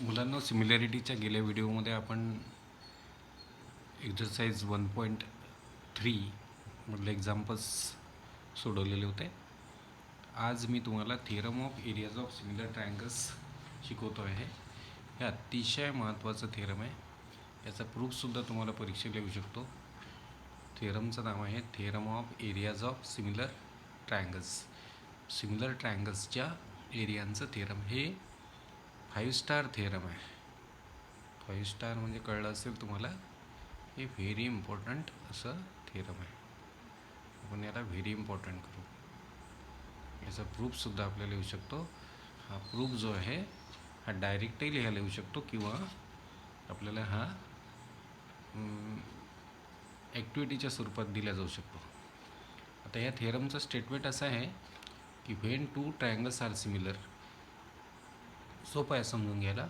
मुलांना सिमिलॅरिटीच्या गेल्या व्हिडिओमध्ये आपण एक्झरसाइज 1.3 मधले एक्झाम्पल्स सोडवलेले होते. आज मी तुम्हाला theorem of areas of similar triangles शिकवतो आहे. हे अतिशय महत्त्वाचं थिअरम आहे. याचा प्रूफसुद्धा तुम्हाला परीक्षेला येऊ शकतो. थिअरमचं नाव आहे theorem of areas of similar triangles. Similar ट्रायंगल्सच्या एरियांचं थिअरम हे 5 स्टार थिअरम आहे. 5 स्टार म्हणजे कळलं असेल तुम्हाला, हे व्हेरी इम्पॉर्टंट असं थिअरम आहे. आपण याला व्हेरी इम्पॉर्टंट करू. याचा प्रूफसुद्धा आपल्याला येऊ शकतो. हा प्रूफ जो आहे हा डायरेक्टही लिहायला येऊ शकतो किंवा आपल्याला हा ॲक्टिव्हिटीच्या स्वरूपात दिला जाऊ शकतो. आता या थिअरमचं स्टेटमेंट असं आहे की when two triangles are similar. सोपं आहे समजून घ्यायला.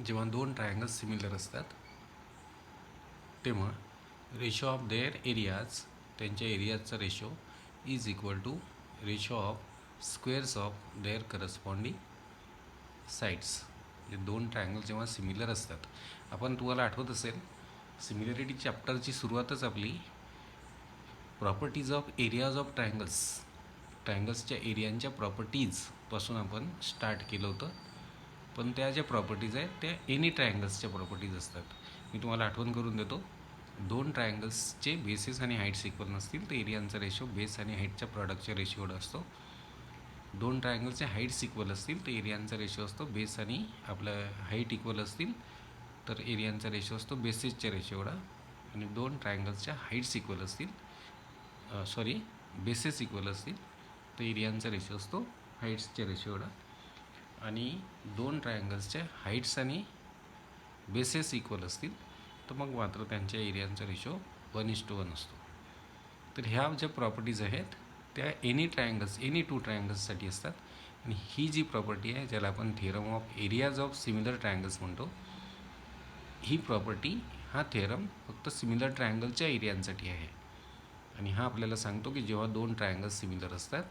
जेव्हा दोन ट्रायंगल्स सिमिलर असतात तेव्हा रेशो ऑफ देअर एरियाज, त्यांच्या एरियाजचा ratio is equal to ratio of squares of their corresponding sides. म्हणजे दोन ट्रायंगल जेव्हा सिमिलर असतात, आपण तुम्हाला आठवत असेल सिमिलॅरिटी चॅप्टरची सुरुवातच आपली properties of areas of triangles, ट्रायंगल्सच्या एरियांच्या प्रॉपर्टीजपासून आपण स्टार्ट केलं होतं. पण त्या ज्या प्रॉपर्टीज आहेत त्या एनी ट्रायंगल्सच्या प्रॉपर्टीज असतात. मी तुम्हाला आठवण करून देतो. दोन ट्रायंगल्सचे बेसेस आणि हाईट्स इक्वल नसतील तर एरियांचा रेशो बेस आणि हाईटच्या प्रॉडक्टच्या रेशो एवढा असतो. दोन ट्रायंगलचे हाईट्स इक्वल असतील तर एरियांचा रेशो असतो बेस आणि आपलं हाईट इक्वल असतील तर एरियांचा रेशो असतो बेसेसच्या रेशो एवढा. आणि दोन ट्रायंगल्सच्या हाईट्स इक्वल असतील, बेसेस इक्वल असतील तर एरियांचा रेशो असतो हाईट्सच्या रेशो एवढा. आणि दोन ट्रायंगल्सच्या हाईट्स आणि बेसेस इक्वल असतील तर मग मात्र त्यांच्या एरियांचा रेशो 1:1 असतो. तर ह्या ज्या प्रॉपर्टीज आहेत त्या एनी टू ट्रायंगल्ससाठी असतात. आणि ही जी प्रॉपर्टी आहे ज्याला आपण theorem of areas of similar triangles म्हणतो, ही प्रॉपर्टी, हा थिअरम फक्त सिमिलर ट्रायंगलच्या एरियांसाठी आहे. आणि हा आपल्याला सांगतो की जेव्हा दोन ट्रायंगल्स सिमिलर असतात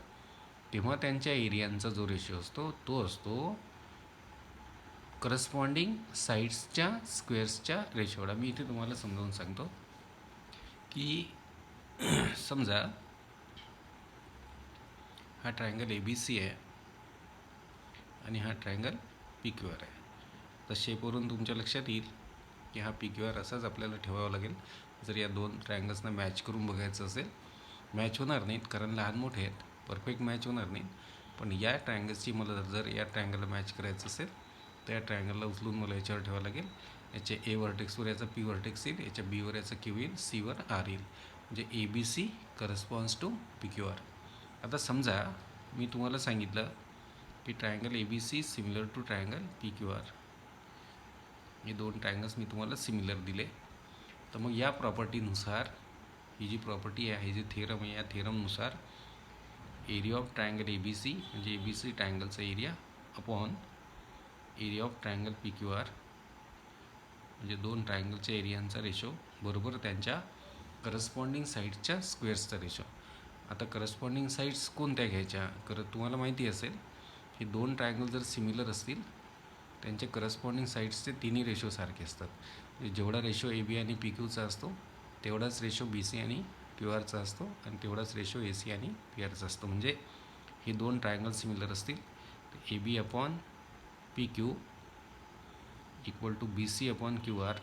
तेव्हा त्यांच्या एरियांचा जो रेशो असतो तो असतो करस्पॉन्डिंग साईड्सच्या स्क्वेअर्सच्या रेशोला. मी इथे तुम्हाला समजावून सांगतो की समजा हा ट्रायंगल ABC आहे आणि हा ट्रायंगल PQR आहे. तर शेपवरून तुमच्या लक्षात येईल की हा PQR असाच आपल्याला ठेवावा लागेल. जर या दोन ट्रायंगल्सना मॅच करून बघायचं असेल, मॅच होणार नाहीत कारण लहान मोठे आहेत, परफेक्ट मॅच होणार नाहीत. पण या ट्रायंगल्सची मला जर या ट्रायंगलला मॅच करायचं असेल तर या ट्रायंगलला उचलून मला याच्यावर ठेवावं लागेल. याच्या A व्हर्टेक्सवर याचा P व्हर्टेक्स येईल, याच्या Bवर याचा Q येईल, Cवर R येईल. म्हणजे ABC करस्पॉन्ड्स टू PQR. आता समजा मी तुम्हाला सांगितलं की triangle ABC similar to triangle PQR. हे दोन ट्रायंगल्स मी तुम्हाला सिमिलर दिले. तर मग या प्रॉपर्टीनुसार ही जी प्रॉपर्टी आहे, ही जी थिअरम आहे, या थिअरमनुसार एरिया ऑफ ट्रायंगल ABC म्हणजे ABC ट्रायंगलचा area upon area of triangle PQR म्हणजे दोन ट्रायंगलच्या एरियांचा रेशो बरोबर त्यांच्या करस्पॉन्डिंग साईड्सच्या स्क्वेअर्सचा रेशो. आता करस्पॉन्डिंग साईड्स कोणत्या घ्यायच्या? तुम्हाला माहिती असेल की दोन ट्रायंगल जर सिमिलर असतील त्यांचे करस्पॉन्डिंग साईड्सचे तिन्ही रेशो सारखे असतात. म्हणजे जेवढा रेशो AB आणि PQचा असतो तेवढाच रेशो BC आणि QRचा असतो आणि तेवढाच रेशो AC आणि PRचा असतो. म्हणजे हे दोन ट्रायंगल सिमिलर असतील तर AB upon PQ equal to BC upon QR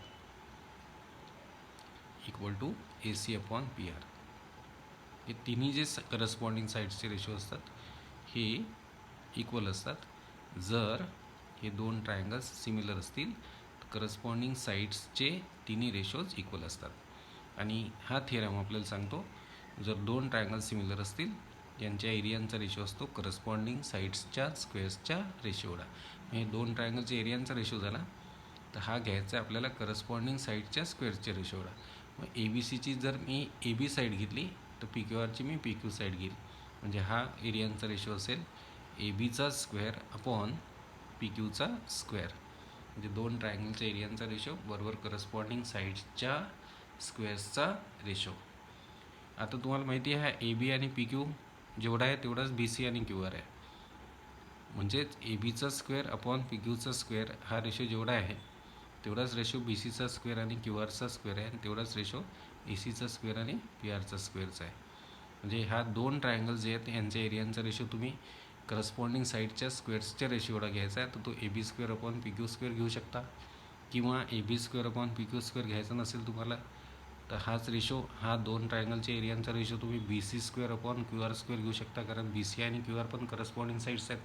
equal to AC upon PR. हे तिन्ही जे करस्पॉन्डिंग साईड्सचे रेशो असतात हे इक्वल असतात. जर हे दोन ट्रायंगल्स सिमिलर असतील तर करस्पॉन्डिंग साईड्सचे तिन्ही रेशोज इक्वल असतात. आणि हा थिअरम आपल्याला सांगतो जर दोन ट्रायंगल सिमिलर असतील यांच्या एरियांचा रेशो असतो करस्पॉन्डिंग साईड्सच्या स्क्वेअर्सच्या रेशोला. हे दोन ट्रायंगलच्या एरियांचा रेशो झाला तर हा घ्यायचा आहे आपल्याला करस्पॉन्डिंग साईडच्या स्क्वेअरच्या रेशोला. मग ABCची जर मी AB साईड घेतली तर PQRची मी PQ साईड घेईल. म्हणजे हा एरियांचा रेशो असेल ABचा स्क्वेअर अपॉन PQचा स्क्वेअर. म्हणजे दोन ट्रायंगलच्या एरियांचा रेशो बरोबर करस्पॉन्डिंग साईड्सच्या स्क्वेअर्सचा रेशो. आता तुम्हाला माहिती आहे AB आणि PQ जेवढा आहे तेवढाच BC आणि QR आहे. म्हणजेच ए बीचा स्क्वेअर अपॉन पी क्यूचा स्क्वेअर हा रेशो जेवढा आहे तेवढाच रेशो बी सीचा स्क्वेअर आणि क्यू आरचा स्क्वेअर आहे आणि तेवढाच रेशो ए सीचा स्क्वेअर आणि पी आरचा स्क्वेअरचा आहे. म्हणजे ह्या दोन ट्रायंगल्स जे आहेत यांच्या एरियांचा रेशो तुम्ही करस्पॉन्डिंग साईडच्या स्क्वेअर्सच्या रेशो एवढा घ्यायचा आहे, तर तो A B square upon P Q square घेऊ शकता. किंवा A B square upon P Q square घ्यायचा नसेल तुम्हाला तर हाच रेशो, हा दोन ट्रायंगलच्या एरियांचा रेशो तुम्ही B C square upon Q R square घेऊ शकता, कारण बी सी आणि क्यू आर पण करस्पॉन्डिंग साईड्स आहेत.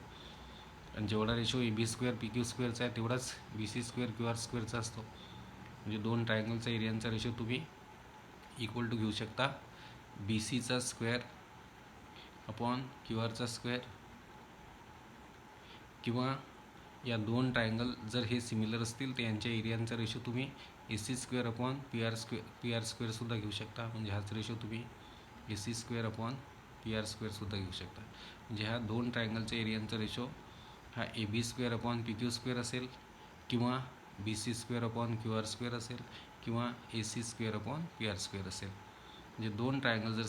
आणि जेवढा ratio A B square P Q स्क्वेअरचा आहे तेवढाच B C square Q R स्क्वेअरचा असतो. म्हणजे दोन ट्रायंगलचा एरियांचा रेशो तुम्ही इक्वल टू घेऊ शकता बी सीचा स्क्वेअर अपॉन क्यू आरचा स्क्वेअर, किंवा या दोन ट्रायंगल जर हे सिमिलर असतील तर यांच्या एरियांचा रेशो तुम्ही A C square upon P R स्क्वेअरसुद्धा घेऊ शकता. म्हणजे हाच रेशो तुम्ही A C square upon P R स्क्वेअरसुद्धा घेऊ शकता. म्हणजे ह्या दोन ट्रायंगलच्या एरियांचा रेशो हा A B square upon P Q square असेल, किंवा B C square upon Q R square असेल, किंवा A C square upon P R square असेल. म्हणजे दोन ट्रायंगल जर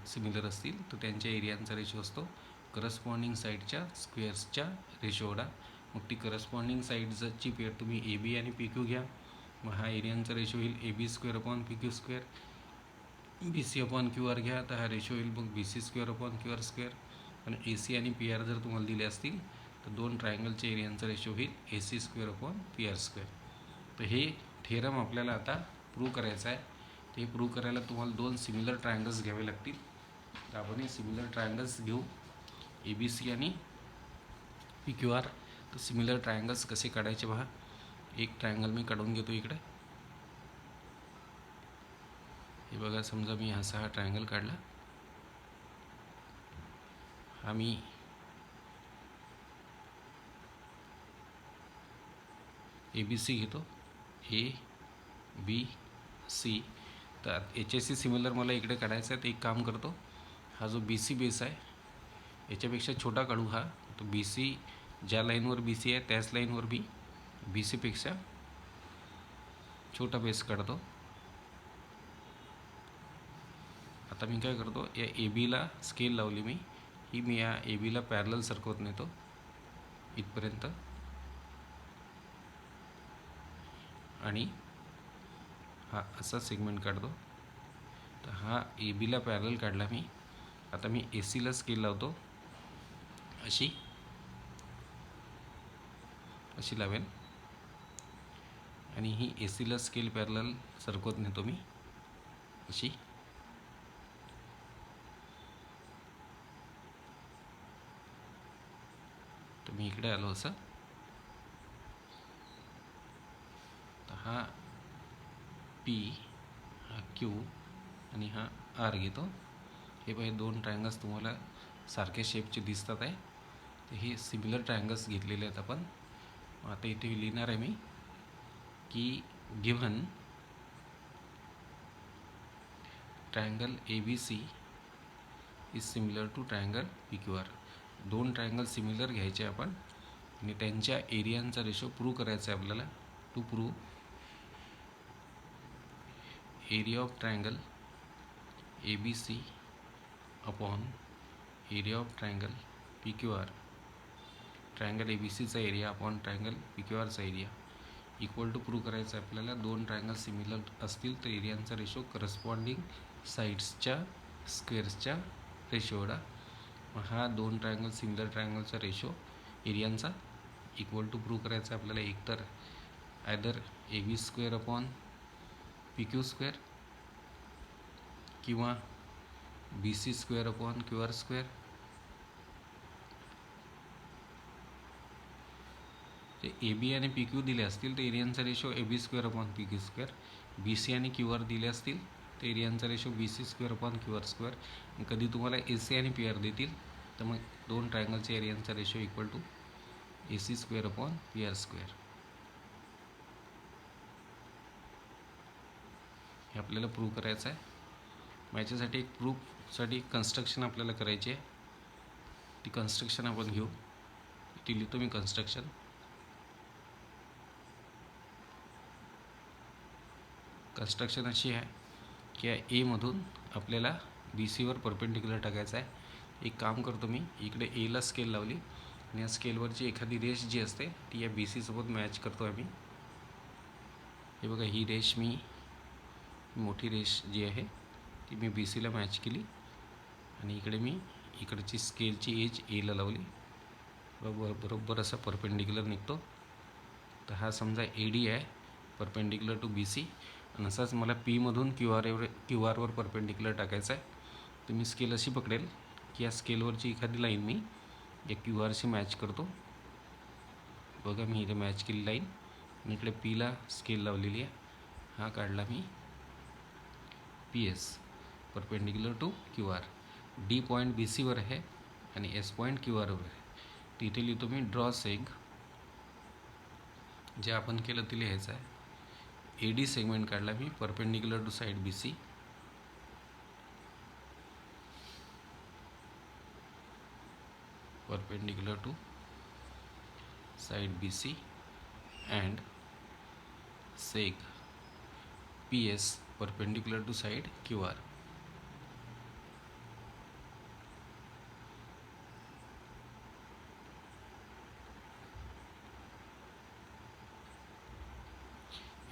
सिमिलर असतील तर त्यांच्या एरियांचा रेशो असतो करस्पॉन्डिंग साईडच्या स्क्वेअर्सच्या रेशो एवढा. मग ती करस्पॉन्डिंग साईडची पेअर तुम्ही ए बी आणि पी क्यू घ्या, मग हा एरियांचा रेशो होईल A B square upon P Q square. B C upon Q R घ्या तर हा रेशो होईल मग B C square upon Q R square. आणि ए सी आणि पी आर जर तुम्हाला दिले असतील तर दोन ट्रायंगलच्या एरियांचा रेशो होईल A C square upon P R square. तर हे थेरम आपल्याला आता प्रूव्ह करायचं आहे. ते प्रूव्ह करायला तुम्हाला दोन सिमिलर ट्रायंगल्स घ्यावे लागतील. तर आपण हे सिमिलर ट्रायंगल्स घेऊ, ए बी सी आणि पी क्यू आर. तर सिमिलर ट्रायंगल्स कसे काढायचे पहा. एक ट्रायंगल मी काढून घेतो इकडे. हे बघा, समजा मी असा हा ट्रायंगल काढला. हा मी ए बी सी घेतो, ए बी सी. तर एच एस सी सिमिलर मला इकडे काढायचा आहे. तर एक काम करतो, हा जो बी सी बेस आहे याच्यापेक्षा छोटा काढू हा. तो बी सी ज्या लाईनवर बी सी आहे त्याच लाईनवर बी सीपेक्षा छोटा बेस काढतो. आता मी काय करतो, या ए बीला स्केल लावली मी या ए बीला पॅरलल सरकवत नेतो इथपर्यंत, आणि हा असा सेगमेंट काढतो. तर हा ए बीला पॅरलल काढला मी. आता मी ए सीला स्केल लावतो, अशी लावेल, आणि ही ए सीला स्केल पॅरलल सरकवत नेतो मी अशी. तर मी इकडे आलो असं. तर हा पी, हा क्यू आणि हा आर घेतो. हे बाय दोन ट्रायंगल्स तुम्हाला सारख्या शेपचे दिसतात आहे. तर हे सिमिलर ट्रायंगल्स घेतलेले आहेत आपण. आता इथे लिहिणार आहे मी की given triangle A B C is similar to triangle P Q R. दोन ट्रायंगल सिमिलर घ्यायचे आपण आणि त्यांच्या एरियांचा रेशो प्रूव्ह करायचा आहे आपल्याला. To prove area of triangle A B C upon area of triangle P Q R. Triangle A B सीचा area upon triangle P Q आरचा एरिया इक्वल टू प्रूव्ह करायचं आहे आपल्याला. दोन ट्रायंगल सिमिलर असतील तर एरियांचा रेशो करस्पॉन्डिंग साईड्सच्या स्क्वेअर्सच्या रेशो एवढा. मग हा दोन ट्रायंगल सिमिलर ट्रायंगलचा रेशो एरियांचा इक्वल टू प्रूव्ह करायचा आहे आपल्याला. एकतर either A B square upon P Q square, किंवा B C square upon Q R square. ते ए बी आणि पी क्यू दिले असतील तर एरियांचा ratio A B square upon P Q square. B C आणि क्यू आर दिले असतील तर एरियांचा ratio B C square upon Q R square. कधी तुम्हाला ए सी आणि पी आर देतील तर मग दोन ट्रायंगलच्या एरियांचा ratio equal to A C square upon P R square. हे आपल्याला प्रूव्ह करायचं आहे. मग याच्यासाठी एक प्रूफसाठी कन्स्ट्रक्शन आपल्याला करायची आहे. ती कन्स्ट्रक्शन आपण घेऊ. ती लिहितो मी कन्स्ट्रक्शन. कन्स्ट्रक्शन अशी आहे की या एमधून आपल्याला बी सीवर परपेंडिक्युलर टाकायचं आहे. एक काम करतो मी, इकडे एला स्केल लावली आणि या स्केलवरची एखादी रेष जी असते ती या बी सीसोबत मॅच करतो आम्ही. हे बघा, ही रेष मी मोठी रेष जी आहे ती मी बी सीला मॅच केली आणि इकडे मी इकडची स्केलची एज एला लावली. बरोबर असा परपेंडिक्युलर निघतो. तर हा समजा ए डी आहे, परपेंडिक्युलर टू बी सी. आणि असाच मला पीमधून क्यू आरवर परपेंडिक्युलर टाकायचा आहे. तर मी स्केल अशी पकडेल की या स्केलवरची एखादी लाईन मी या क्यू आरशी मॅच करतो. बघा, मी इथे मॅच केली लाईन आणि इकडे पीला स्केल लावलेली आहे. हा काढला मी P S, perpendicular to Q R. D point B सीवर आहे आणि एस पॉईंट क्यू आरवर आहे. तिथे लिहितो मी ड्रॉ सेग. जे आपण केलं ते लिहायचं आहे. ए डी सेगमेंट काढला मी perpendicular to side B C. Perpendicular to side B C and seg P S perpendicular to side Q R.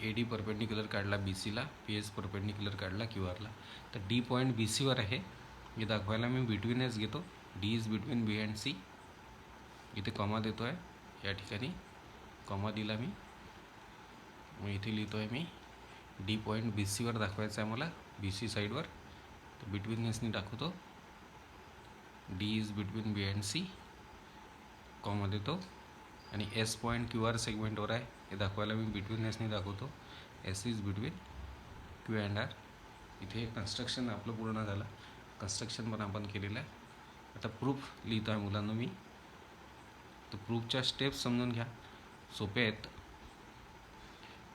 A D perpendicular काढला बी सीला, पी एस परपेंडिक्युलर काढला क्यू आरला. तर डी पॉईंट बी सीवर आहे हे दाखवायला मी बिटवीन एस घेतो. D is between B and C. इथे कॉमा देतो आहे, या ठिकाणी कॉमा दिला मी. मग इथे लिहितो आहे मी डी पॉईंट बी सीवर दाखवायचा आहे मला, बी सी साईडवर. तर बिटवीन एसनी दाखवतो. D is between B and C, comma देतो. आणि एस पॉईंट क्यू आर सेगमेंटवर आहे हे दाखवायला मी बिटवीन एसनी दाखवतो. S is between Q and R. इथे कन्स्ट्रक्शन आपलं पूर्ण झालं. कन्स्ट्रक्शन पण आपण केलेलं आहे. आता प्रूफ लिहितो आहे मुलांना मी. तर प्रूफच्या स्टेप्स समजून घ्या, सोपे आहेत.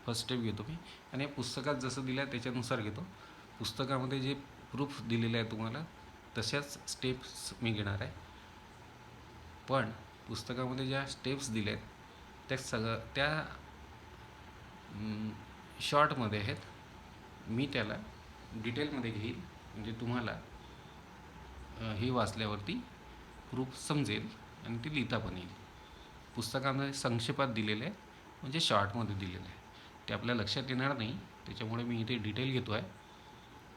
फर्स्ट स्टेप घेतो मी आणि पुस्तकात जसं दिलं आहे त्याच्यानुसार घेतो. पुस्तकामध्ये जे प्रूफ दिलेलं आहे तुम्हाला तशाच स्टेप्स मी घेणार आहे. पण पुस्तकामध्ये ज्या स्टेप्स दिल्या आहेत त्या शॉर्टमध्ये आहेत. मी त्याला डिटेलमध्ये घेईल म्हणजे तुम्हाला हे वाचल्यावरती प्रूफ समजेल आणि ती लिहिता पण येईल. पुस्तकामध्ये संक्षेपात दिलेलं आहे म्हणजे शॉर्टमध्ये दिलेलं आहे, ते आपल्या लक्षात येणार नाही. त्याच्यामुळे मी इथे डिटेल घेतो आहे.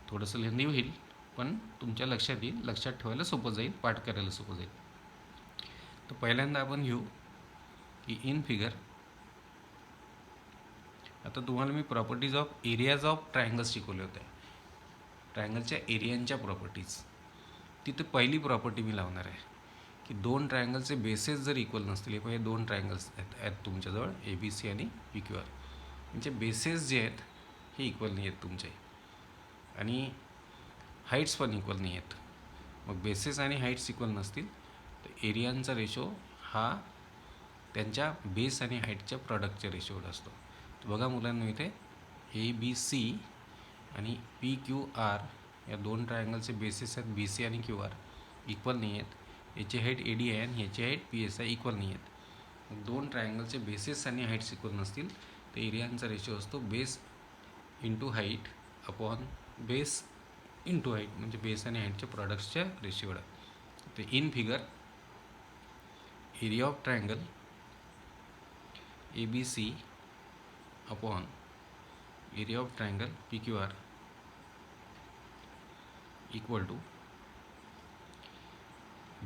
थोडंसं लेंदी होईल पण तुमच्या लक्षात येईल, लक्षात ठेवायला सोपं जाईल, पाठ करायला सोपं जाईल. तर पहिल्यांदा आपण घेऊ की इन फिगर. आता तुम्हाला मी properties of areas of triangles शिकवले होते, ट्रायंगलच्या एरियांच्या प्रॉपर्टीज. तिथे पहिली प्रॉपर्टी मी लावणार आहे की दोन ट्रायंगलचे बेसेस जर इक्वल नसतील, हे दोन ट्रायंगल्स आहेत तुमच्याजवळ ए बी सी आणि पी क्यू आर, म्हणजे बेसेस जे आहेत हे इक्वल नाही आहेत तुमचे आणि हाईट्स पण इक्वल नाही आहेत. मग बेसेस आणि हाईट्स इक्वल नसतील तर एरियांचा रेशो हा त्यांच्या बेस आणि हाईटच्या प्रॉडक्टच्या रेशोवर असतो. तर बघा मुलांना, इथे ए बी सी आणि पी क्यू आर या दोन ट्रायंगलचे बेसिस आहेत बी सी आणि क्यू आर, इक्वल नाही आहेत. याची हाईट ए डी आहे आणि ह्याची हाईट पी एस आहे, इक्वल नाही आहेत. दोन ट्रायंगलचे बेसिस आणि हाईट्स इक्वल नसतील तर एरियांचा रेशो असतो base into height upon base into height, म्हणजे बेस आणि हाईटच्या प्रॉडक्ट्सच्या रेशिओवर. तर in figure area of triangle A B C upon area of triangle P Q R equal to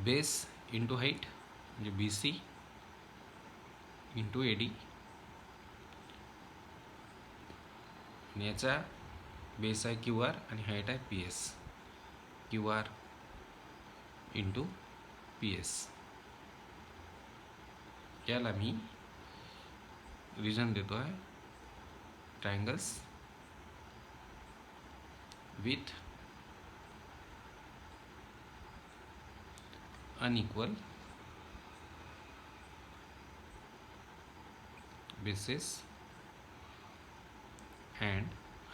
base into height म्हणजे B C into A D, आणि याचा base आहे क्यू आर आणि हाईट आहे P S. Q R into P S. याला मी reason देतो आहे triangles with unequal bases and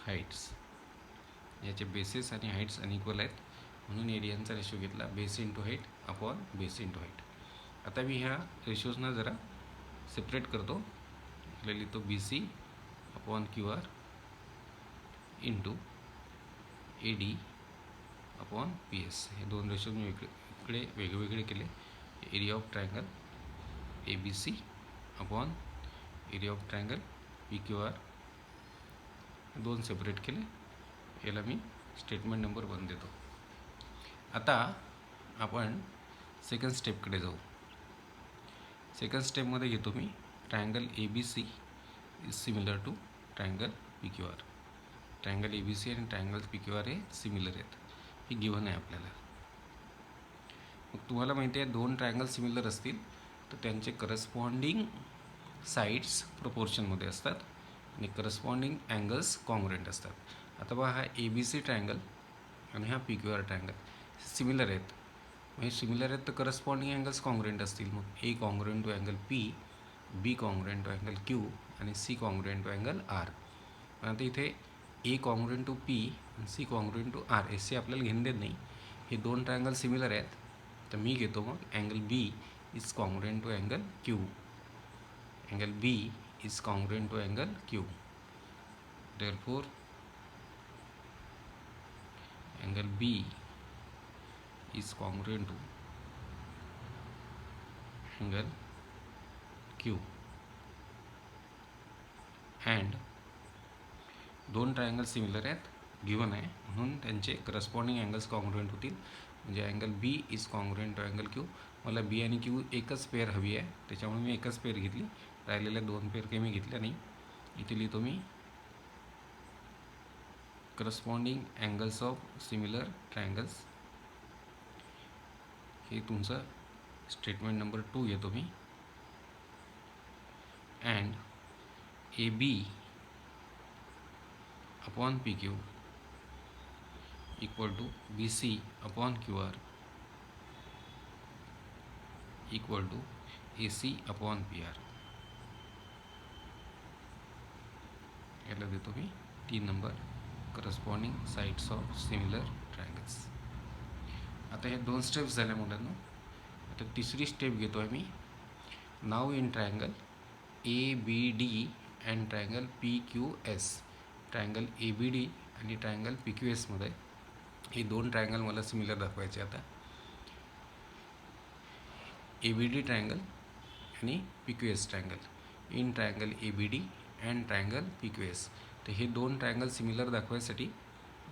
heights. याचे बेसेस आणि हाईट्स अनइक्वल आहेत म्हणून एरियांचा रेशो घेतला base into height upon base into height. आता मी ह्या रेशोजना जरा सेपरेट करतो. इकडे लिहितो B C upon Q R into A D upon P S. हे दोन रेशो मी इकडे वेगवेगळे केले. Area of triangle ABC upon area of triangle PQR दोन सेपरेट केले. याला मी स्टेटमेंट नंबर 1 देतो. आता आपण सेकंड स्टेपकडे जाऊ. सेकंड स्टेपमध्ये घेतो मी triangle ABC is similar to triangle PQR. Triangle ABC आणि ट्रायंगल PQR हे सिमिलर आहेत, हे गिव्हन आहे आपल्याला. मग तुम्हाला माहिती आहे दोन ट्रायंगल सिमिलर असतील तर त्यांचे करस्पॉन्डिंग साईड्स प्रोपोर्शनमध्ये असतात आणि करस्पॉन्डिंग अँगल्स कॉन्ग्रुएंट असतात. आता बघा हा ABC ट्रायंगल आणि हा PQR ट्रायंगल सिमिलर आहेत. म्हणजे सिमिलर आहेत तर करस्पॉन्डिंग अँगल्स कॉन्ग्रुएंट असतील. मग A congruent to angle P, B congruent to angle Q आणि C congruent to angle R. आता इथे A कॉन्ग्रुएंट टू P आणि C कॉन्ग्रुएंट टू R असे आपल्याला घेऊन देत नाही. हे दोन ट्रायंगल सिमिलर आहेत तर मी घेतो मग angle B is congruent to angle Q. Angle B is congruent to angle Q. Therefore angle B is congruent to angle Q. and दोन ट्रायंगल सिमिलर आहेत गिव्हन आहे म्हणून त्यांचे करस्पॉन्डिंग अँगल्स कॉन्ग्रुएंट होतील. म्हणजे angle B is congruent to angle Q. मला B आणि Q एकच पेअर हवी आहे त्याच्यामुळे मी एकच पेअर घेतली. राहिलेल्या दोन पेअर काही मी घेतल्या नाही. इथे लिहितो मी corresponding angles of similar triangles. हे तुमचं स्टेटमेंट नंबर 2 घेतो मी. And AB upon PQ equal to BC upon QR equal to AC upon PR. याला देतो मी 3 number corresponding sides of similar triangles. आता हे दोन स्टेप्स झाल्या मुलांना. आता तिसरी स्टेप घेतो आहे मी. Now in triangle ABD and triangle PQS. Triangle ABD आणि ट्रायंगल PQS मध्ये हे दोन ट्रायंगल मला सिमिलर दाखवायचे. आता ABD ट्रायंगल आणि PQS triangle. In triangle ABD and triangle PQS. तर हे दोन ट्रायंगल सिमिलर दाखवायसाठी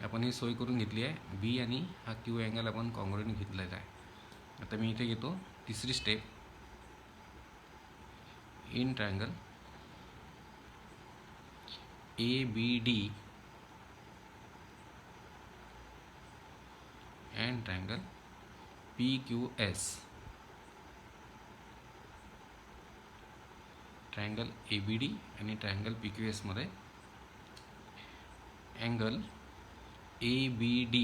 आपण ही सोय करून घेतली आहे. B आणि हा Q अँगल आपण कॉन्ग्रुएंट घेतलेला आहे. आता मी इथे घेतो तिसरी step. In triangle ABD and triangle PQS. Triangle ABD आणि ट्रायंगल PQS मध्ये अँगल ABD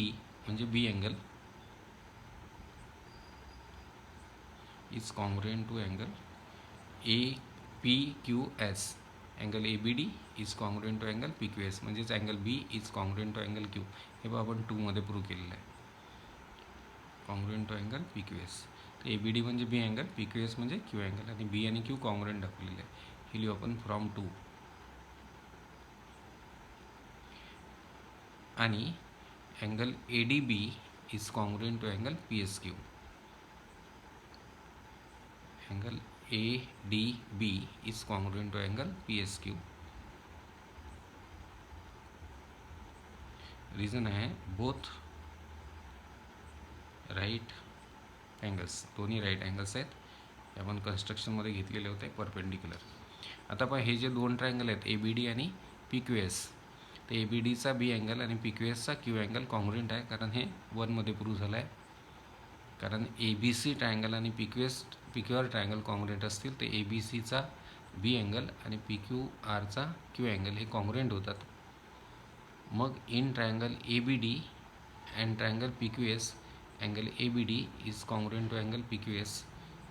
म्हणजे B angle is congruent to angle PQS. Angle ABD is congruent to angle PQS म्हणजेच angle B is congruent to angle Q. हे बघा आपण 2 मध्ये prove केलेलं आहे. Congruent to angle PQS. तर ABD म्हणजे B अँगल, PQS म्हणजे Q अँगल आणि B आणि Q कॉन्ग्रुएंट दाखवलेले आहे. हे लिहू आपण फ्रॉम 2. आणि angle ADB is congruent to angle PSQ. Angle ADB is congruent to angle PSQ. Reason आहे बोथ राईट अँगल्स. दोन्ही राईट अँगल्स आहेत. हे आपण कन्स्ट्रक्शनमध्ये घेतलेले होते परपेंडिक्युलर. आता पहा हे जे दोन ट्रायंगल आहेत ABD आणि PQS. तर ABDचा B अँगल आणि PQSचा Q अँगल कॉन्ग्रुएंट आहे कारण हे 1 मध्ये प्रूव्ह झालं आहे. कारण ABC ट्रायंगल आणि PQR ट्रायंगल कॉन्ग्रुएंट असतील तर ABCचा B अँगल आणि PQRचा Q अँगल हे कॉन्ग्रुएंट होतात. मग in triangle ABD and triangle PQS angle ABD is congruent to angle PQS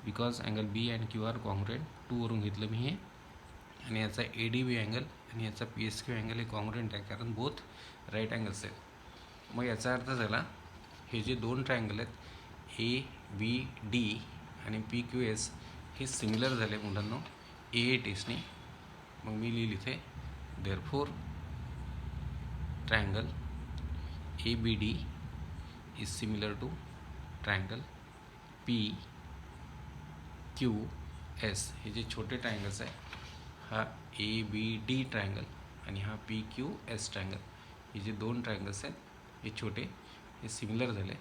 because angle B and Q are congruent. 2 वरून घेतलं मी हे. आणि याचा ADB अँगल आणि याचा PSQ अँगल हे कॉन्ग्रुएंट आहे कारण बोथ राईट अँगल्स आहेत. मग याचा अर्थ झाला हे जे दोन ट्रायंगल आहेत ABD आणि PQS हे सिमिलर झाले मुलांनो AA टेस्टने. मग मी लिहिली इथे therefore triangle ABD is similar to triangle PQS S हे जे छोटे ट्रायंगल्स आहे, हा ए बी डी ट्रायंगल आणि हा पी क्यू एस ट्रायंगल, हे जे दोन ट्रायंगल्स आहेत हे छोटे, हे सिमिलर झाले.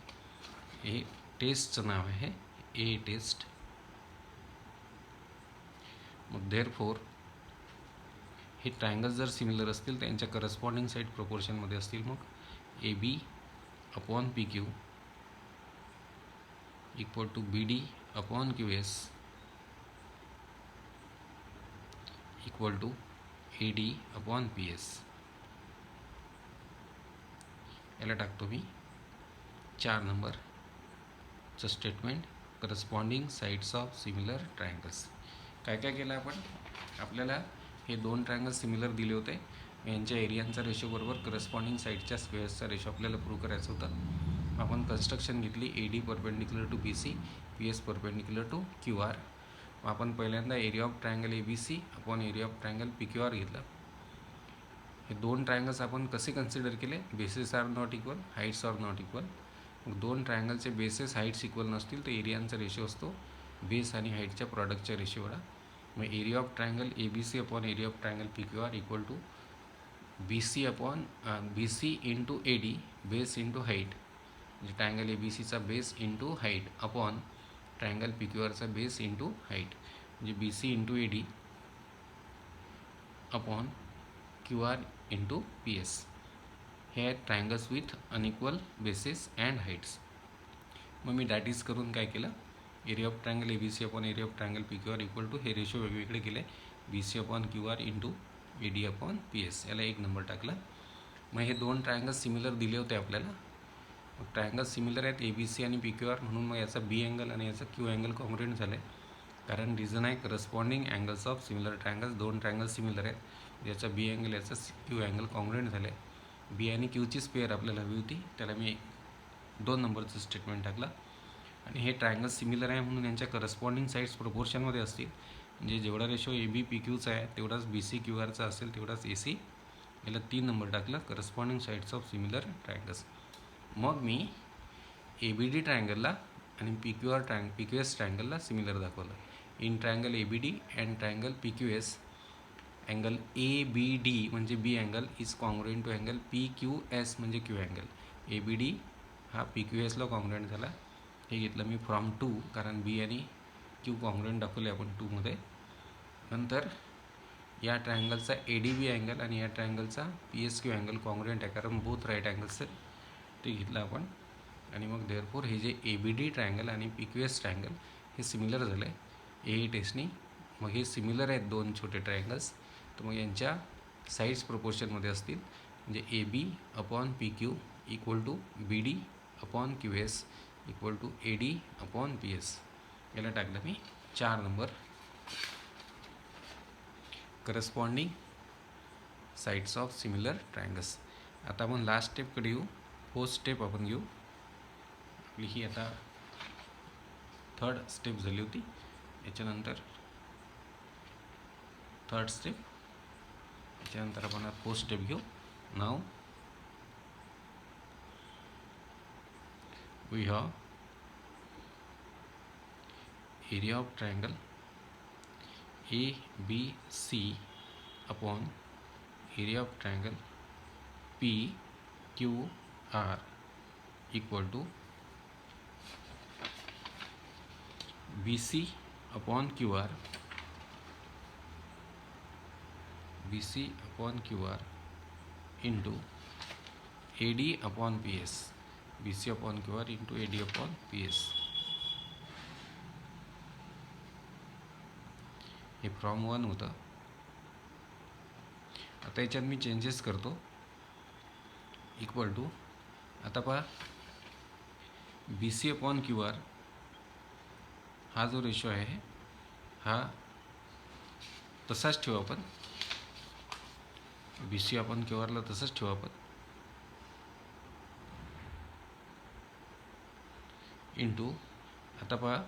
हे टेस्टचं नाव आहे ए टेस्ट. मग देअरफॉर हे ट्रायंगल्स जर सिमिलर असतील त्यांच्या करस्पॉन्डिंग साईड प्रोपोर्शनमध्ये असतील, मग A B upon P Q equal to B D upon Q S equal to A D upon P S. याला टाकतो मी 4 नंबरचं statement, corresponding sides of similar triangles. काय काय केलं आपण? आपल्याला हे दोन ट्रायंगल्स सिमिलर दिले होते, यांच्या एरियांचा रेशो बरोबर करस्पॉन्डिंग साईडच्या स्क्वेअर्सचा रेशो आपल्याला प्रूव्ह करायचा होता. आपण कन्स्ट्रक्शन घेतली, A D perpendicular to B C, P S perpendicular to Q R. आपण पहिल्यांदा area of triangle A B C upon area of triangle P Q R घेतलं. हे दोन ट्रायंगल्स आपण कसे कन्सिडर केले? Bases are not equal, heights are not equal. मग दोन ट्रायंगलचे बेसेस हाईट्स इक्वल नसतील तर एरियांचा रेशो असतो बेस आणि हाईटच्या प्रॉडक्टच्या रेशोला. मग area of triangle A B C upon area of triangle P Q R equal to B C upon B C into A D, base into height, म्हणजे triangle A B सीचा base into height upon triangle P Q आरचा base into height, म्हणजे B C into A D upon Q R into P S. हे आहेत triangles with unequal bases and heights. मग मी that is करून काय केलं, area of triangle A B C upon area of triangle P Q R equal to हे ratio वेगवेगळे केले, B C upon Q R into A D upon P S. याला 1 number टाकला. मग हे दोन ट्रायंगल्स सिमिलर दिले होते आपल्याला. मग ट्रायंगल्स सिमिलर आहेत ए बी सी आणि पी क्यू आर, म्हणून मग याचा बी अँगल आणि याचा क्यू अँगल कॉन्ग्रुएंट झाला आहे. कारण रिझन आहे corresponding angles of similar triangles. दोन ट्रायंगल्स सिमिलर आहेत, याचा बी अँगल याचा क्यू अँगल कॉन्ग्रुएंट झाला आहे. बी आणि क्यूचीच पेअर आपल्याला हवी होती, त्याला मी 2 नंबरचं स्टेटमेंट टाकला. आणि हे ट्रायंगल सिमिलर आहे म्हणून यांच्या करस्पॉन्डिंग साईड्स प्रोपोर्शनमध्ये असतील, म्हणजे जेवढा रेशो ए बी पी क्यूचा आहे तेवढाच बी सी क्यू आरचा असेल, तेवढाच ए सी. याला 3 नंबर टाकला, corresponding sides of similar triangles. मग मी ए बी डी ट्रायंगलला आणि पी क्यू एस ट्रायंगलला सिमिलर दाखवलं. In triangle A B D and triangle P Q S, angle A B D म्हणजे B angle is congruent to angle P Q S म्हणजे Q angle. A B D हा P Q एसला congruent झाला. हे घेतलं मी from 2, कारण बी आणि क्यू कॉन्ग्रुएंट दाखवले आपण 2मध्ये. नंतर या ट्रायंगलचा ए डी बी अँगल आणि या ट्रायंगलचा P S Q angle congruent आहे, कारण बोथ राईट अँगल्स आहेत, ते घेतलं आपण. आणि मग देअरफॉर हे जे ए बी डी ट्रायंगल आणि पी क्यू एस ट्रायंगल हे सिमिलर झालं आहे ए टेस्टनी. मग हे सिमिलर आहेत दोन छोटे ट्रायंगल्स, तर मग यांच्या साईड्स प्रोपोर्शनमध्ये असतील, म्हणजे A B upon P Q equal to B D upon Q S equal to A D upon P S. याला टाकलं मी 4 number, corresponding sides of similar triangles. आता आपण लास्ट स्टेपकडे येऊ. 4th स्टेप आपण घेऊ. आपली ही आता 3rd स्टेप झाली होती. याच्यानंतर 3rd स्टेप, याच्यानंतर आपण 4th स्टेप घेऊ. नाव we have area of triangle ABC upon area of triangle PQR equal to BC upon QR into AD upon PS, BC upon QR into AD upon PS. हे from 1 होतं. आता याच्यात मी changes करतो. Equal to, आता पहा B C upon Q R हा जो रेशो आहे हा तसाच ठेवू आपण. बी सी अपॉन क्यू आरला तसंच ठेवू आपण. इंटू, आता पहा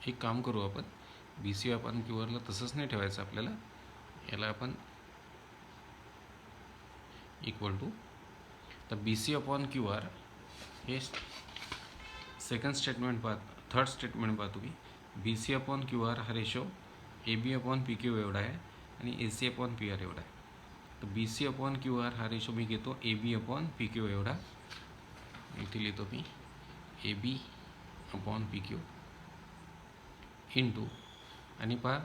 एक काम करू आपण, बी सी अपॉन क्यू आरला तसंच नाही ठेवायचं आपल्याला. याला आपण इक्वल टू, तर B C upon Q R हे सेकंड स्टेटमेंट थर्ड स्टेटमेंट पहा तुम्ही. B C upon Q R हा ratio A B upon P Q एवढा आहे आणि A C upon P R एवढा आहे. तर B C upon Q R हा रेशो मी घेतो A B upon P Q एवढा. इथे लिहितो मी A B upon P Q into, आणि पहा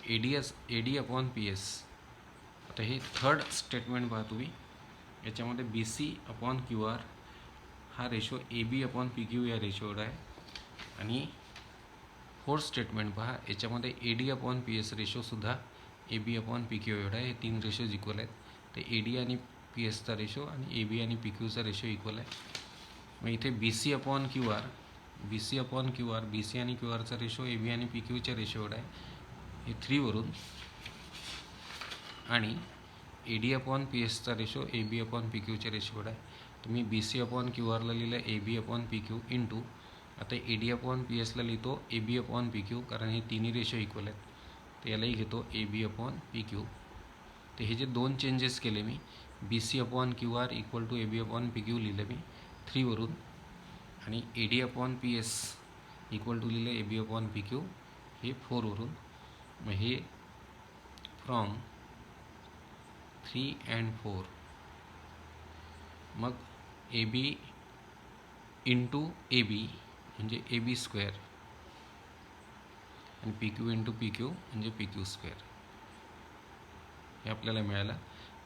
A D upon P S. आता हे थर्ड स्टेटमेंट पहा तुम्ही. याच्यामध्ये B C upon Q R हा ratio A B upon P Q या रेशो एवढा आहे. आणि फोर्थ स्टेटमेंट पहा, याच्यामध्ये A D upon P S रेशोसुद्धा A B upon P Q एवढा आहे. हे तीन रेशोज इक्वल आहेत. तर ए डी आणि पी एसचा रेशो आणि ए बी आणि पी क्यूचा रेशो इक्वल आहे. मग इथे B C upon Q R, B C upon Q R, B C आणि क्यू आरचा रेशो ए बी आणि पी क्यूच्या रेशो एवढा आहे. हे 3 वरून, आणि ए डी अपॉन पी एसचा ratio A B upon P क्यूच्या रेशो एवढा आहे. तुम्ही बी सी अपॉन क्यू आरला लिहिलं A B upon P Q into, आता ए डी अपॉन पी एसला लिहितो A B upon P Q, कारण हे तिन्ही रेशो इक्वल आहेत. तर यालाही घेतो A B upon P Q. तर हे जे दोन चेंजेस केले मी, B C upon Q R equal to A B upon P Q लिहिलं मी 3 वरून, आणि A D upon P S equal to लिहिलं A B upon P Q हे 4 वरून. मग हे फ्रॉम 3 and 4, मग A B into A B म्हणजे ए बी स्क्वेअर, आणि P Q into P Q म्हणजे पी क्यू स्क्वेअर हे आपल्याला मिळालं.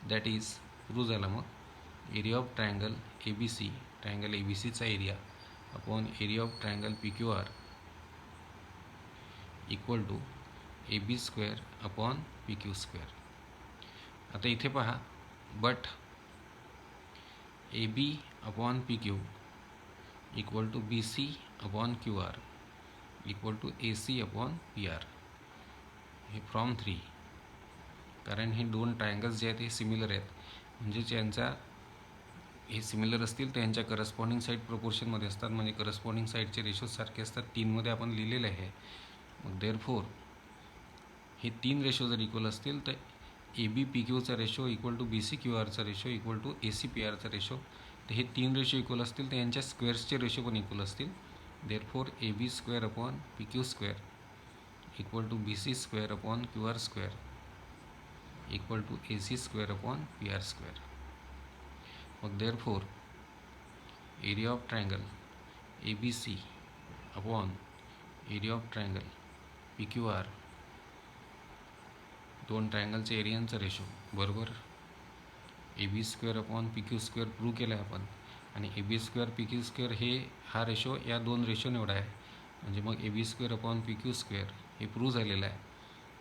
दॅट इज प्रूव्ह झाला. मग area of triangle A B C, triangle A B सीचा area upon area of triangle P Q R equal to A B square upon P Q square. आता इथे पहा, but A B upon P Q equal to B C upon Q R equal to A C upon P R. हे from 3, कारण हे दोन triangles जे आहेत हे सिमिलर आहेत. म्हणजे ज्यांचा हे सिमिलर असतील तर यांच्या करस्पॉन्डिंग साईड प्रोपोर्शनमध्ये असतात, म्हणजे करस्पॉन्डिंग साईडचे रेशोज सारखे असतात. 3मध्ये आपण लिहिलेलं आहे. मग देअरफोर हे 3 रेशो जर इक्वल असतील तर ए बी पी क्यूचा ratio equal to B C Q आरचा ratio equal to A C P आरचा रेशो. तर हे 3 रेशो इक्वल असतील तर यांच्या स्क्वेअर्सचे रेशो पण इक्वल असतील. Therefore A B square upon P Q square equal to B C square upon Q R square equal to A C square upon P R square. मग therefore area of triangle A B C upon area of triangle P Q R, दोन ट्रायंगलचे एरियांचा ratio बरोबर A B square upon P Q square prove केला आहे आपण. आणि A B square P Q square हा रेशो या दोन रेशोने एवढा आहे. म्हणजे मग A B square upon P Q square हे प्रूव्ह झालेलं आहे.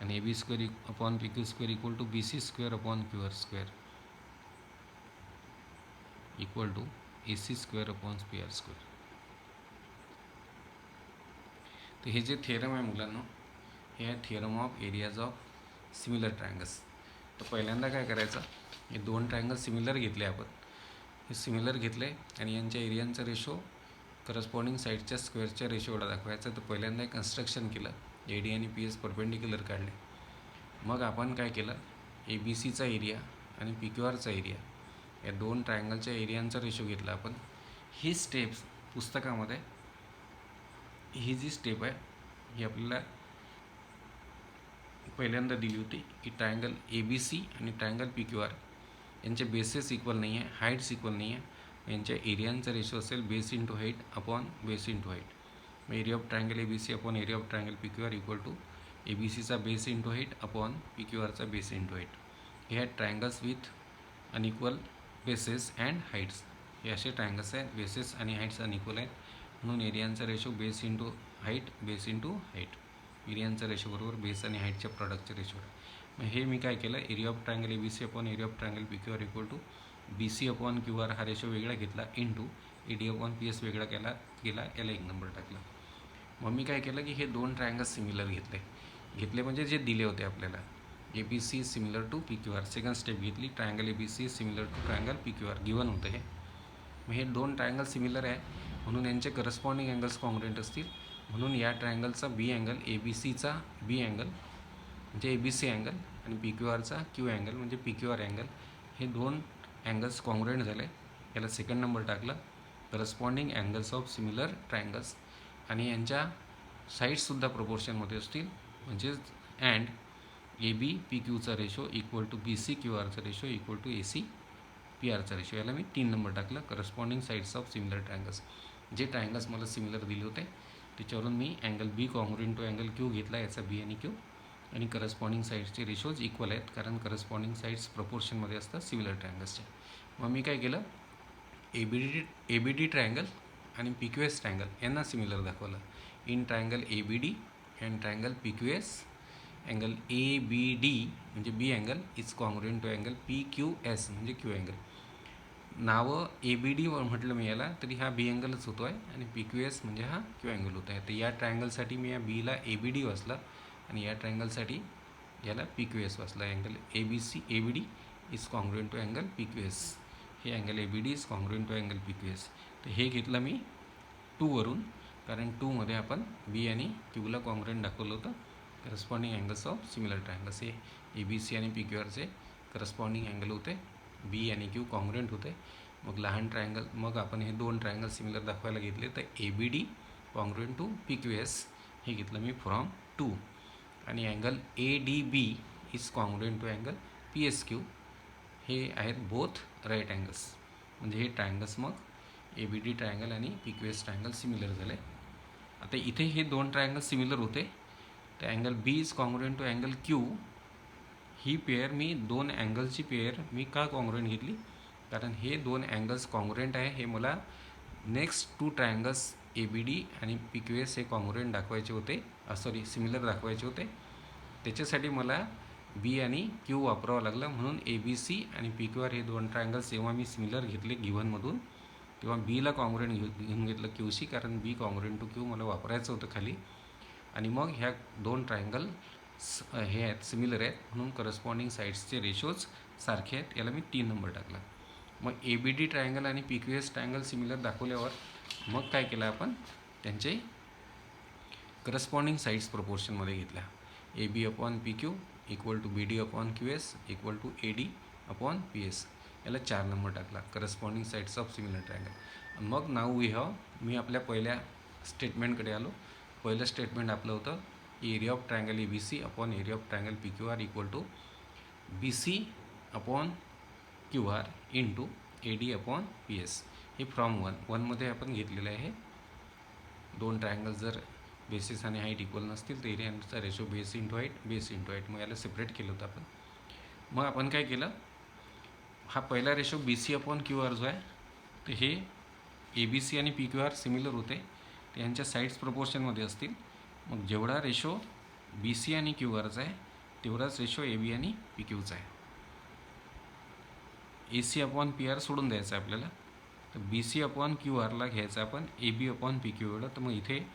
आणि A B square upon P Q square equal to B C square upon Q R square equal to A C square upon P R square. तर हे जे theorem आहे मुलांना, हे आहे theorem of areas of similar triangles. तर पहिल्यांदा काय करायचं, हे दोन ट्रायंगल सिमिलर घेतले आपण. हे सिमिलर घेतले आणि यांच्या एरियांचा रेशो करस्पॉन्डिंग साईडच्या स्क्वेअरच्या रेशो एवढा दाखवायचा. तर पहिल्यांदा कन्स्ट्रक्शन केलं, ए डी आणि पी एस परपेंडिक्युलर काढले. मग आपण काय केलं, ए बी सीचा एरिया आणि पी क्यू आरचा एरिया या दोन ट्रायंगलच्या एरियांचा रेशो घेतला आपण. ही स्टेप्स पुस्तकामध्ये, ही जी स्टेप आहे ही आपल्याला पहिल्यांदा दिली होती की ट्रायंगल ए बी सी आणि ट्रायंगल पी क्यू आर यांचे बेसेस इक्वल नाही आहे, हाईट्स इक्वल नाही आहे. यांच्या एरियांचा रेशो असेल base into height upon base into height. मग area of triangle A B C upon area of triangle P Q R equal to A B सीचा base into height upon P Q आरचा base into height. हे आहेत triangles with unequal bases and heights. हे असे triangles आहेत, bases आणि heights unequal आहेत. म्हणून एरियांचा ratio base into height base into height. एरियांचा रेशो बरोबर बेस आणि हाईटच्या प्रॉडक्टचे रेशो. मग हे मी काय केलं, area of triangle A B C upon area of triangle P Q R equal to B C upon Q R हा रेशो वेगळा घेतला into A D upon P S वेगळा केला, याला 1 नंबर टाकला. मग मी काय केलं की हे दोन ट्रायंगल्स सिमिलर घेतले म्हणजे जे दिले होते आपल्याला, A B C similar to P Q R. Second step घेतली, triangle A B C similar to triangle P Q R given होतं हे. मग हे दोन ट्रायंगल सिमिलर आहे म्हणून यांचे करस्पॉन्डिंग अँगल्स कॉन्ग्रुएंट असतील. म्हणून या ट्रायंगलचा बी अँगल ए बी सीचा बी अँगल म्हणजे ए बी सी अँगल आणि पी क्यू आरचा क्यू अँगल म्हणजे पी क्यू आर अँगल हे दोन अँगल्स कॉन्ग्रुएंट झाले, याला सेकंड नंबर टाकला. Corresponding angles of similar triangles, आणि यांच्या साईड्ससुद्धा प्रपोर्शनमध्ये असतील, म्हणजेच अँड ए बी पी क्यूचा ratio equal to B C Q आरचा ratio equal to A C P आरचा रेशो, याला मी 3 नंबर टाकलं. Corresponding sides of similar triangles, जे ट्रायंगल्स मला सिमिलर दिले होते त्याच्यावरून मी angle B congruent to angle Q घेतला, याचा बी आणि क्यू, आणि करस्पॉन्डिंग साईड्सचे रेशोज इक्वल आहेत, कारण करस्पॉन्डिंग साईड्स प्रपोर्शनमध्ये असतात सिमिलर ट्रायंगल्सचे. मग मी काय केलं, ए बी डी ट्रायंगल आणि पी क्यू एस ट्रायंगल यांना सिमिलर दाखवलं. In triangle A B D and triangle P Q S, angle A B D म्हणजे B angle is congruent to angle P Q S म्हणजे Q angle. नावं A B D म्हटलं मी याला तरी हा बी अँगलच होतो आहे, आणि पी क्यू एस म्हणजे हा क्यू अँगल होत आहे. तर या ट्रायंगलसाठी मी या बीला ए बी डी वाचला, आणि या ट्रायंगलसाठी याला पी क्यू एस वाचला. Angle A B D is congruent to angle P Q S, हे angle A B D is congruent to angle P Q S. तर हे घेतलं मी 2 वरून, कारण 2 मध्ये आपण बी आणि क्यूला कॉन्ग्रुएंट दाखवलं होतं. Corresponding angles of similar triangles, हे ए बी सी आणि पी क्यू आरचे करस्पॉन्डिंग अँगल होते, बी आणि क्यू कॉन्ग्रुएंट होते. मग लहान ट्रायंगल, मग आपण हे 2 ट्रायंगल सिमिलर दाखवायला घेतले, तर A B D congruent to P Q S हे घेतलं मी फ्रॉम 2, आणि angle A D B is congruent to angle P S Q, हे आहेत बोथ राईट अँगल्स. म्हणजे हे ट्रायंगल्स मग ए बी डी ट्रायंगल आणि P Q S triangle similar झाले. आता इथे हे 2 ट्रायंगल सिमिलर होते, तर angle B is congruent to angle Q, ही पेअर मी 2 अँगलची पेअर मी का कॉन्ग्रुएंट घेतली, कारण हे 2 अँगल्स कॉन्ग्रुएंट आहे, हे मला next 2 triangles A B D आणि पी क्यू एस हे कॉन्ग्रुएंट दाखवायचे होते, सिमिलर दाखवायचे होते. त्याच्यासाठी मला बी आणि क्यू वापरावं लागलं. म्हणून ए बी सी आणि पी क्यू आर हे 2 ट्रायंगल्स जेव्हा मी सिमिलर घेतले गिव्हनमधून, तेव्हा बीला कॉन्ग्रुएंट घेऊन घेतलं क्यू सी, कारण बी कॉन्ग्रुएंट टू क्यू मला वापरायचं होतं खाली. आणि मग ह्या 2 ट्रायंगल हे आहेत सिमिलर आहेत, म्हणून करस्पॉन्डिंग साईड्सचे रेशोज सारखे आहेत, याला मी 3 नंबर टाकला. मग ए बी डी ट्रायंगल आणि P Q S triangle similar दाखवल्यावर मग काय केलं आपण, त्यांचे करस्पॉन्डिंग साईड्स प्रपोर्शनमध्ये घेतल्या. A B upon P Q equal to B D upon Q S equal to A D upon P S, याला 4 नंबर टाकला. Corresponding sides of similar triangle. मग नाव वी हॅव, मी आपल्या पहिल्या स्टेटमेंटकडे आलो. पहिलं स्टेटमेंट आपलं होतं area of triangle A B C upon area of triangle P Q R equal to B C upon Q R into A D upon P S. हे from 1मध्ये आपण घेतलेलं आहे. 2 ट्रायंगल्स जर बेसिस आणि हाईट इक्वल नसतील तर एरियाचा ratio base into height, मग याला सेपरेट केलं होतं आपण. मग आपण काय केलं, हा पहिला ratio B C upon Q R जो आहे, तर हे ए बी सी आणि पी क्यू आर सिमिलर होते, ते यांच्या साईड्स प्रपोर्शनमध्ये असतील. मग जेवढा रेशो बी सी आणि क्यू आरचा आहे तेवढाच रेशो ए बी आणि पी क्यूचा आहे. A C upon P R सोडून द्यायचं आहे आपल्याला, तर बी सी अपॉन क्यू आरला घ्यायचं आपण A B upon P Q एवढं. तर मग इथे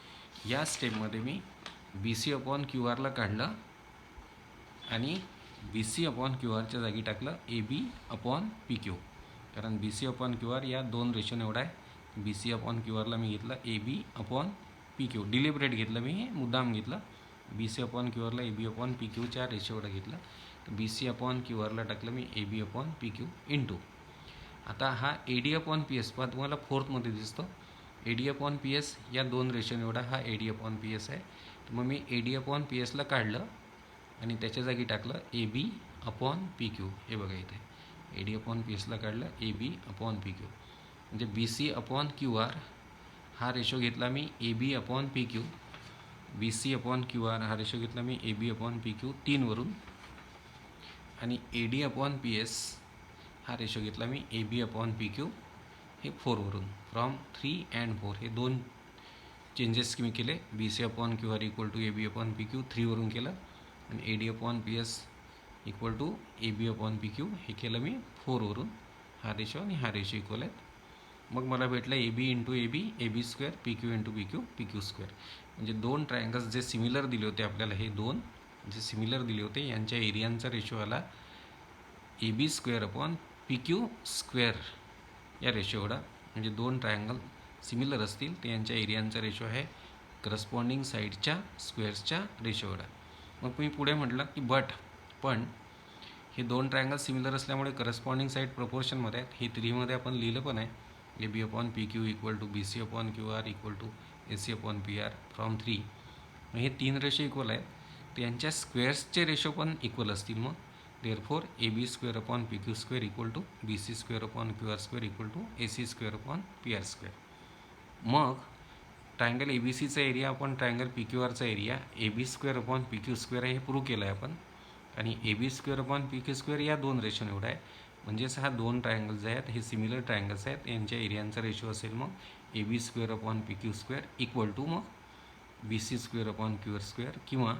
या स्टेपमध्ये मी बी सी अपॉन क्यू आरला काढलं, आणि बी सी अपॉन क्यू आरच्या जागी टाकलं A B upon P Q, कारण B C upon Q R या 2 रेशोने एवढा आहे. बी सी अपॉन क्यू आरला मी घेतलं A B upon P Q, deliberate घेतलं मी, हे मुद्दाम घेतलं. बी सी अपॉन क्यू आरला ए बी अपॉन पी क्यूच्या रेशो एवढा घेतला. तर बी सी अपॉन क्यू आरला टाकलं मी A B upon P Q into. आता हा A D upon P S पहा तुम्हाला 4थमध्ये दिसतो. A D upon P S या 2 रेशोने एवढा हा A D upon P S आहे. तर मग मी ए डी अपॉन पी एसला काढलं आणि त्याच्या जागी टाकलं A B upon P Q. हे बघा इथे ए डी अपॉन पी एसला काढलं A B upon P Q, म्हणजे B C upon Q R हा रेशो घेतला मी A B upon P Q, B C upon Q R हा रेशो घेतला मी A B upon P Q 3 वरून, आणि A D upon P S हा रेशो घेतला मी A B upon P Q हे 4 वरून. फ्रॉम 3 अँड 4 हे 2 चेंजेस मी केले. B C upon Q R equal to A B upon P Q 3 वरून केलं, आणि A D upon P S equal to A B upon P Q हे केलं मी 4 वरून. हा रेशो आणि हा रेशो इक्वल आहेत. मग मला भेटलं A B into A B square, P Q into P Q square. म्हणजे 2 ट्रायंगल्स जे सिमिलर दिले होते आपल्याला, हे 2 जे सिमिलर दिले होते यांच्या एरियांचा रेशो आला A B square upon P Q square या रेशो एवढा. म्हणजे 2 ट्रायंगल सिमिलर असतील ते यांच्या एरियांचा रेशो आहे करस्पॉन्डिंग साईडच्या स्क्वेअर्सच्या रेशो एवढा. मग मी पुढे म्हटलं की पण हे दोन ट्रायंगल सिमिलर असल्यामुळे करस्पॉन्डिंग साईड प्रोपोर्शनमध्ये आहेत. हे 3मध्ये आपण लिहिलं पण आहे, A B upon P Q equal to B C upon Q R equal to A C upon P R from 3. हे 3 रेशो इक्वल आहेत, त्यांच्या स्क्वेअर्सचे रेशो पण इक्वल असतील. मग therefore A B square upon P Q square equal to B C square upon Q R square equal to A C square upon P R square. मग triangle A B सीचा area आपण triangle P Q आरचा area A B square upon P Q square आहे हे prove केलं आहे आपण. आणि A B square upon P Q square या दोन रेशो एवढा आहे. म्हणजेच हा दोन ट्रायंगल्स आहेत, हे सिमिलर ट्रायंगल्स आहेत, यांच्या एरियांचा रेशो असेल मग A B square upon P Q square equal to मग B C square upon Q R square किंवा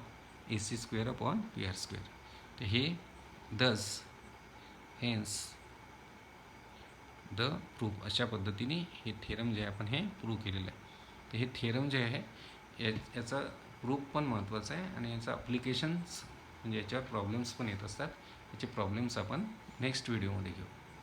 A C square upon P R square. तर हे दस हेन्स द प्रूफ अशा पद्धतीने हे थेरम जे आहे आपण हे प्रूव्ह केलेलं आहे. तर हे थेरम जे आहे याचा प्रूफ पण महत्त्वाचा आहे आणि याचा अप्लिकेशन्स म्हणजे याच्यावर प्रॉब्लेम्स पण येत असतात. याचे प्रॉब्लेम्स आपण नेक्स्ट व्हिडिओमध्ये घेऊ.